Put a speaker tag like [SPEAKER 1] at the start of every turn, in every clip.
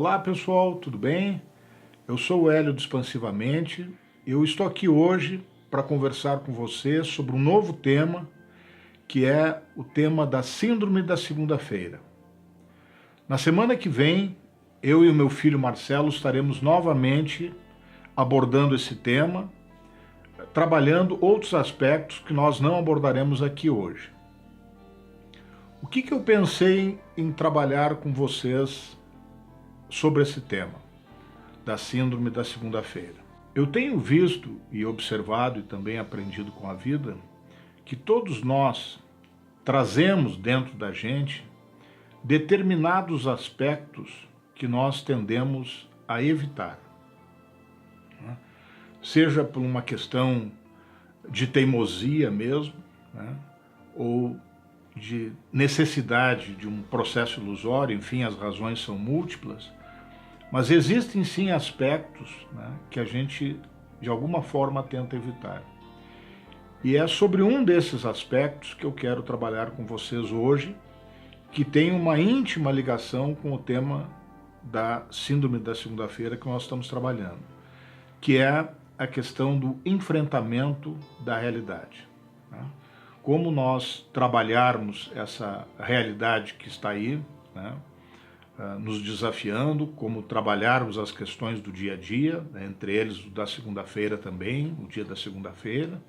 [SPEAKER 1] Olá pessoal, tudo bem? Eu sou o Hélio do Expansivamente. Eu estou aqui hoje para conversar com você sobre um novo tema, que é o tema da Síndrome da Segunda-feira. Na semana que vem, eu e o meu filho Marcelo estaremos novamente abordando esse tema, trabalhando outros aspectos que nós não abordaremos aqui hoje. O que eu pensei em trabalhar com vocês sobre esse tema da Síndrome da Segunda-feira? Eu tenho visto e observado e também aprendido com a vida que todos nós trazemos dentro da gente determinados aspectos que nós tendemos a evitar. Seja por uma questão de teimosia mesmo, ou de necessidade de um processo ilusório, enfim, as razões são múltiplas, mas existem sim aspectos que a gente de alguma forma tenta evitar. E é sobre um desses aspectos que eu quero trabalhar com vocês hoje, que tem uma íntima ligação com o tema da Síndrome da Segunda-feira que nós estamos trabalhando, que é a questão do enfrentamento da realidade. Como nós trabalharmos essa realidade que está aí, nos desafiando, como trabalharmos as questões do dia a dia, entre eles o da segunda-feira também, o dia da segunda-feira,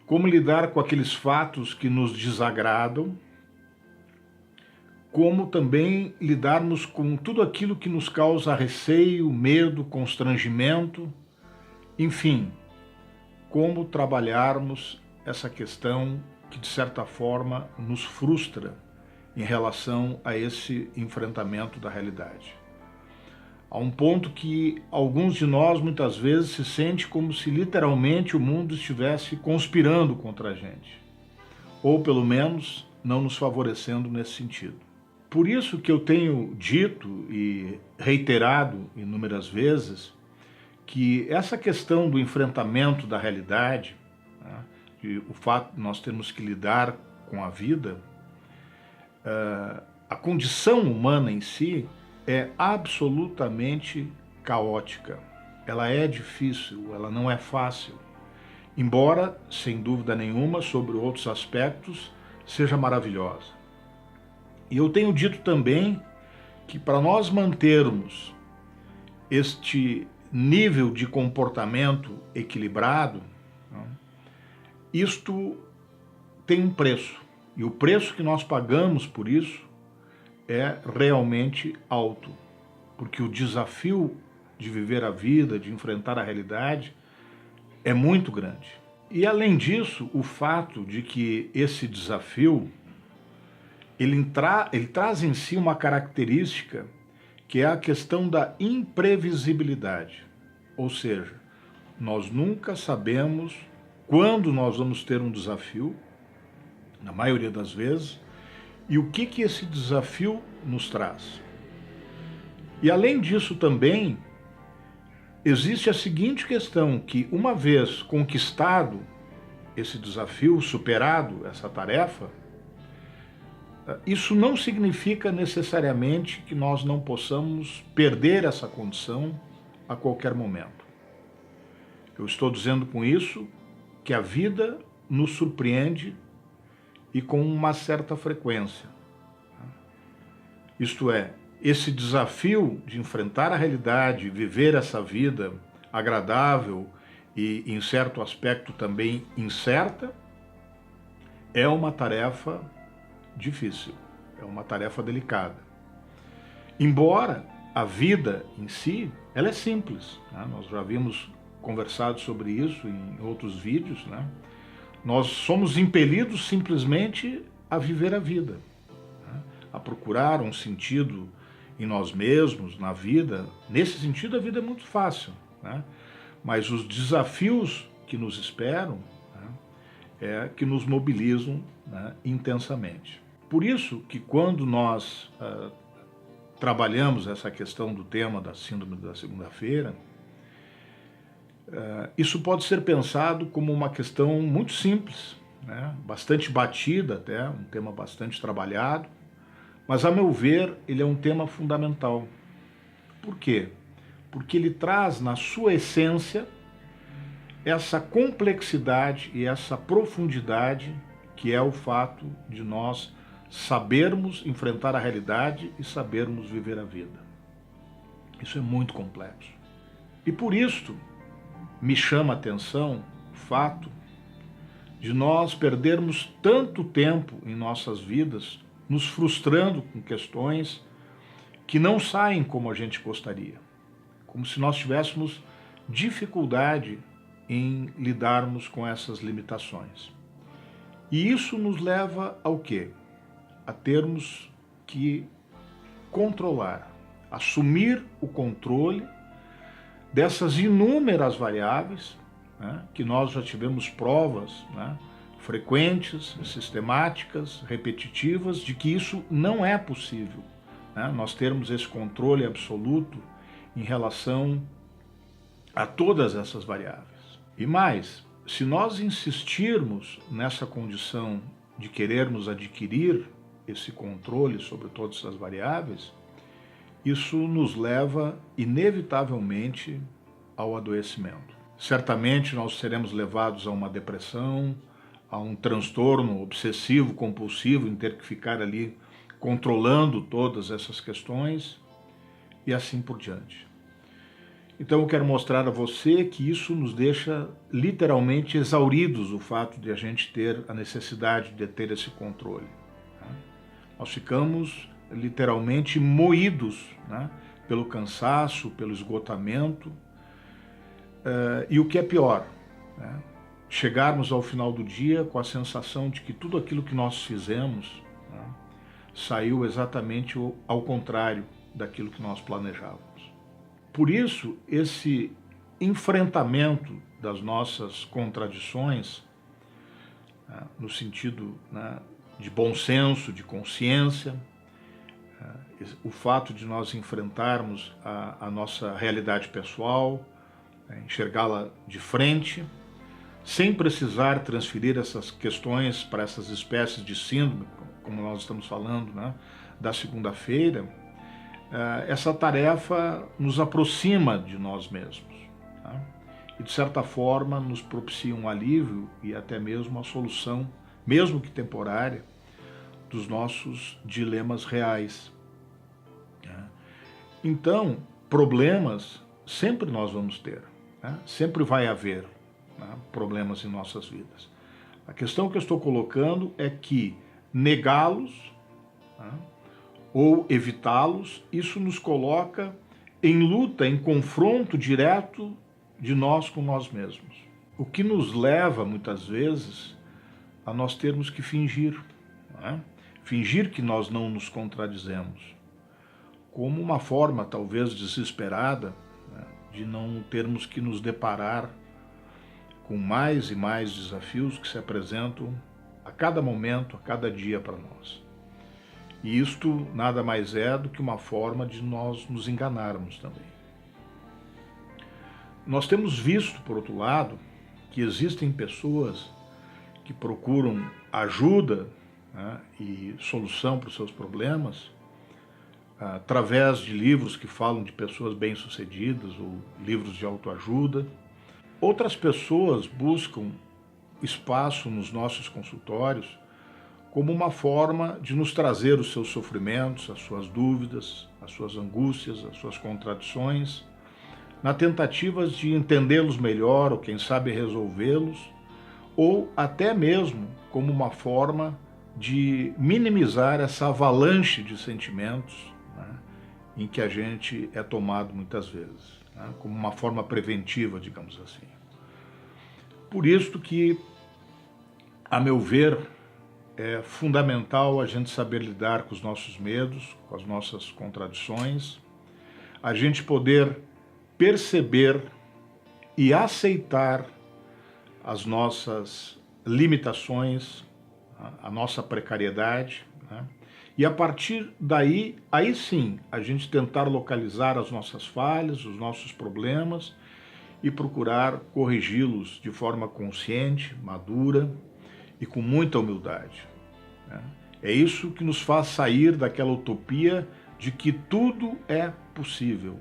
[SPEAKER 1] como lidar com aqueles fatos que nos desagradam, como também lidarmos com tudo aquilo que nos causa receio, medo, constrangimento, enfim, como trabalharmos essa questão que de certa forma nos frustra em relação a esse enfrentamento da realidade. A um ponto que alguns de nós muitas vezes se sente como se literalmente o mundo estivesse conspirando contra a gente, ou pelo menos não nos favorecendo nesse sentido. Por isso que eu tenho dito e reiterado inúmeras vezes que essa questão do enfrentamento da realidade, e o fato de nós termos que lidar com a vida, a condição humana em si é absolutamente caótica. Ela é difícil, ela não é fácil. Embora, sem dúvida nenhuma, sobre outros aspectos, seja maravilhosa. E eu tenho dito também que para nós mantermos este nível de comportamento equilibrado, isto tem um preço. E o preço que nós pagamos por isso é realmente alto. Porque o desafio de viver a vida, de enfrentar a realidade, é muito grande. E além disso, o fato de que esse desafio, ele traz em si uma característica que é a questão da imprevisibilidade. Ou seja, nós nunca sabemos quando nós vamos ter um desafio, na maioria das vezes, e o que esse desafio nos traz. E além disso também, existe a seguinte questão, que uma vez conquistado esse desafio, superado essa tarefa, isso não significa necessariamente que nós não possamos perder essa condição a qualquer momento. Eu estou dizendo com isso que a vida nos surpreende e com uma certa frequência. Isto é, esse desafio de enfrentar a realidade, viver essa vida agradável e, em certo aspecto, também incerta, é uma tarefa difícil, é uma tarefa delicada. Embora a vida em si, ela é simples, nós já havíamos conversado sobre isso em outros vídeos, Nós somos impelidos simplesmente a viver a vida, a procurar um sentido em nós mesmos, na vida. Nesse sentido, a vida é muito fácil, mas os desafios que nos esperam é que nos mobilizam intensamente. Por isso que quando nós trabalhamos essa questão do tema da Síndrome da Segunda-feira, isso pode ser pensado como uma questão muito simples, bastante batida até, um tema bastante trabalhado, mas a meu ver ele é um tema fundamental, Por quê? Porque ele traz na sua essência essa complexidade e essa profundidade que é o fato de nós sabermos enfrentar a realidade e sabermos viver a vida. Isso é muito complexo. E por isso me chama a atenção o fato de nós perdermos tanto tempo em nossas vidas nos frustrando com questões que não saem como a gente gostaria, como se nós tivéssemos dificuldade em lidarmos com essas limitações. E isso nos leva ao quê? A termos que controlar, assumir o controle dessas inúmeras variáveis, né, que nós já tivemos provas, né, frequentes, sistemáticas, repetitivas, de que isso não é possível, né, nós termos esse controle absoluto em relação a todas essas variáveis. E mais, se nós insistirmos nessa condição de querermos adquirir esse controle sobre todas essas variáveis, isso nos leva inevitavelmente ao adoecimento. Certamente nós seremos levados a uma depressão, a um transtorno obsessivo, compulsivo, em ter que ficar ali controlando todas essas questões e assim por diante. Então eu quero mostrar a você que isso nos deixa literalmente exauridos, o fato de a gente ter a necessidade de ter esse controle. Nós ficamos literalmente moídos, né, pelo cansaço, pelo esgotamento, e o que é pior, né, chegarmos ao final do dia com a sensação de que tudo aquilo que nós fizemos, né, saiu exatamente ao contrário daquilo que nós planejávamos. Por isso, esse enfrentamento das nossas contradições, né, no sentido, né, de bom senso, de consciência, o fato de nós enfrentarmos a nossa realidade pessoal, enxergá-la de frente, sem precisar transferir essas questões para essas espécies de síndrome, como nós estamos falando, né, da segunda-feira, essa tarefa nos aproxima de nós mesmos, tá? E de certa forma nos propicia um alívio e até mesmo a solução, mesmo que temporária, dos nossos dilemas reais. Então, problemas sempre nós vamos ter, né? Sempre vai haver, né, problemas em nossas vidas. A questão que eu estou colocando é que negá-los, né, ou evitá-los, isso nos coloca em luta, em confronto direto de nós com nós mesmos. O que nos leva, muitas vezes, a nós termos que fingir, né? Fingir que nós não nos contradizemos, como uma forma, talvez desesperada, né, de não termos que nos deparar com mais e mais desafios que se apresentam a cada momento, a cada dia para nós. E isto nada mais é do que uma forma de nós nos enganarmos também. Nós temos visto, por outro lado, que existem pessoas que procuram ajuda, né, e solução para os seus problemas através de livros que falam de pessoas bem-sucedidas ou livros de autoajuda. Outras pessoas buscam espaço nos nossos consultórios como uma forma de nos trazer os seus sofrimentos, as suas dúvidas, as suas angústias, as suas contradições, na tentativa de entendê-los melhor ou, quem sabe, resolvê-los, ou até mesmo como uma forma de minimizar essa avalanche de sentimentos, né, em que a gente é tomado muitas vezes, né, como uma forma preventiva, digamos assim. Por isso que, a meu ver, é fundamental a gente saber lidar com os nossos medos, com as nossas contradições, a gente poder perceber e aceitar as nossas limitações, a nossa precariedade, né? E a partir daí, aí sim, a gente tentar localizar as nossas falhas, os nossos problemas e procurar corrigi-los de forma consciente, madura e com muita humildade, né? É isso que nos faz sair daquela utopia de que tudo é possível.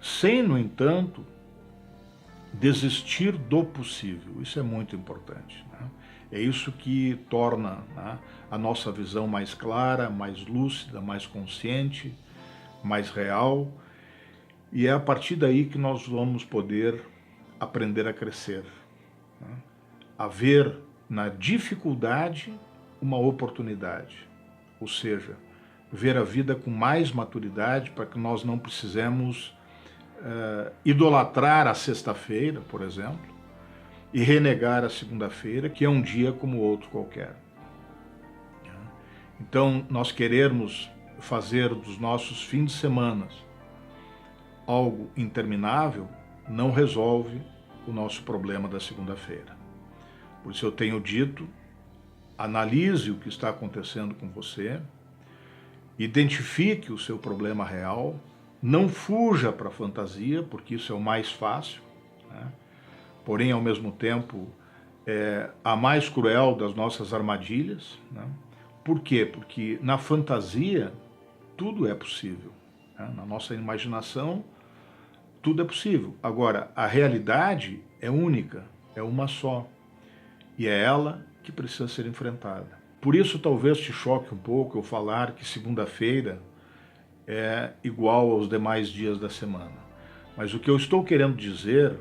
[SPEAKER 1] sem, no entanto, desistir do possível. Isso é muito importante, né? É isso que torna, né, a nossa visão mais clara, mais lúcida, mais consciente, mais real, e é a partir daí que nós vamos poder aprender a crescer, né? A ver na dificuldade uma oportunidade, ou seja, ver a vida com mais maturidade para que nós não precisemos idolatrar a sexta-feira, por exemplo, e renegar a segunda-feira, que é um dia como outro qualquer. Então, nós querermos fazer dos nossos fins de semana algo interminável não resolve o nosso problema da segunda-feira. Por isso eu tenho dito, analise o que está acontecendo com você, identifique o seu problema real, não fuja para a fantasia, porque isso é o mais fácil, né? Porém, ao mesmo tempo, é a mais cruel das nossas armadilhas, né? Por quê? Porque na fantasia tudo é possível, né? Na nossa imaginação tudo é possível. Agora, a realidade é única, é uma só, e é ela que precisa ser enfrentada. Por isso talvez te choque um pouco eu falar que segunda-feira é igual aos demais dias da semana. Mas o que eu estou querendo dizer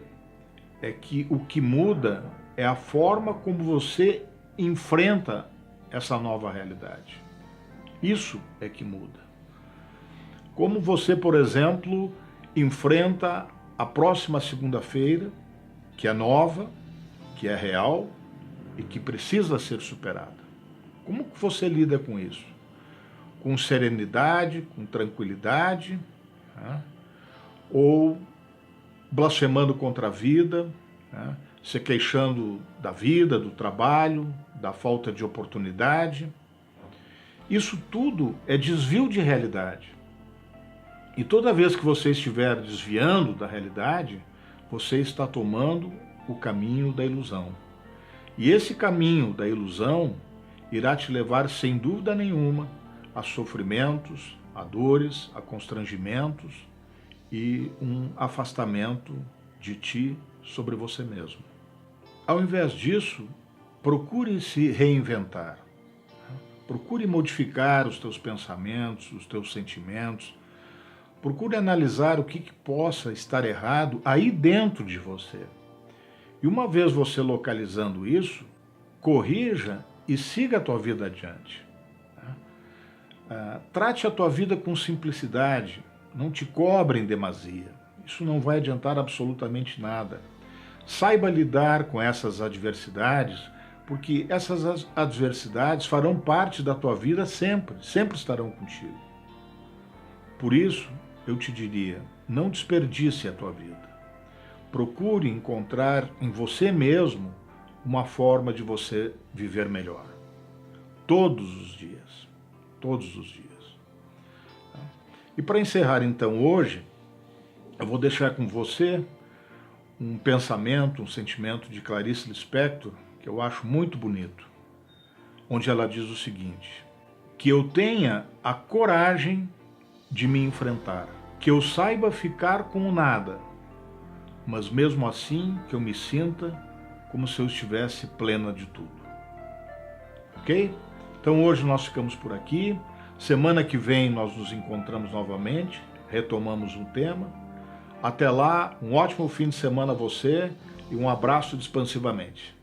[SPEAKER 1] é que o que muda é a forma como você enfrenta essa nova realidade. Isso é que muda. Como você, por exemplo, enfrenta a próxima segunda-feira, que é nova, que é real e que precisa ser superada. Como que você lida com isso? Com serenidade, com tranquilidade, né? Ou blasfemando contra a vida, né? Se queixando da vida, do trabalho, da falta de oportunidade. Isso tudo é desvio de realidade. E toda vez que você estiver desviando da realidade, você está tomando o caminho da ilusão. E esse caminho da ilusão irá te levar, sem dúvida nenhuma, a sofrimentos, a dores, a constrangimentos e um afastamento de ti sobre você mesmo. Ao invés disso, procure se reinventar. Procure modificar os teus pensamentos, os teus sentimentos. Procure analisar o que possa estar errado aí dentro de você. E uma vez você localizando isso, corrija e siga a tua vida adiante. Trate a tua vida com simplicidade, não te cobre em demasia. Isso não vai adiantar absolutamente nada. Saiba lidar com essas adversidades, porque essas adversidades farão parte da tua vida sempre, sempre estarão contigo. Por isso, eu te diria, não desperdice a tua vida. Procure encontrar em você mesmo uma forma de você viver melhor. Todos os dias. Todos os dias. E para encerrar então hoje, eu vou deixar com você um pensamento, um sentimento de Clarice Lispector, que eu acho muito bonito, onde ela diz o seguinte: que eu tenha a coragem de me enfrentar, que eu saiba ficar com o nada, mas mesmo assim que eu me sinta como se eu estivesse plena de tudo. Ok? Então hoje nós ficamos por aqui. Semana que vem nós nos encontramos novamente, retomamos um tema. Até lá, um ótimo fim de semana a você e um abraço de Expansivamente.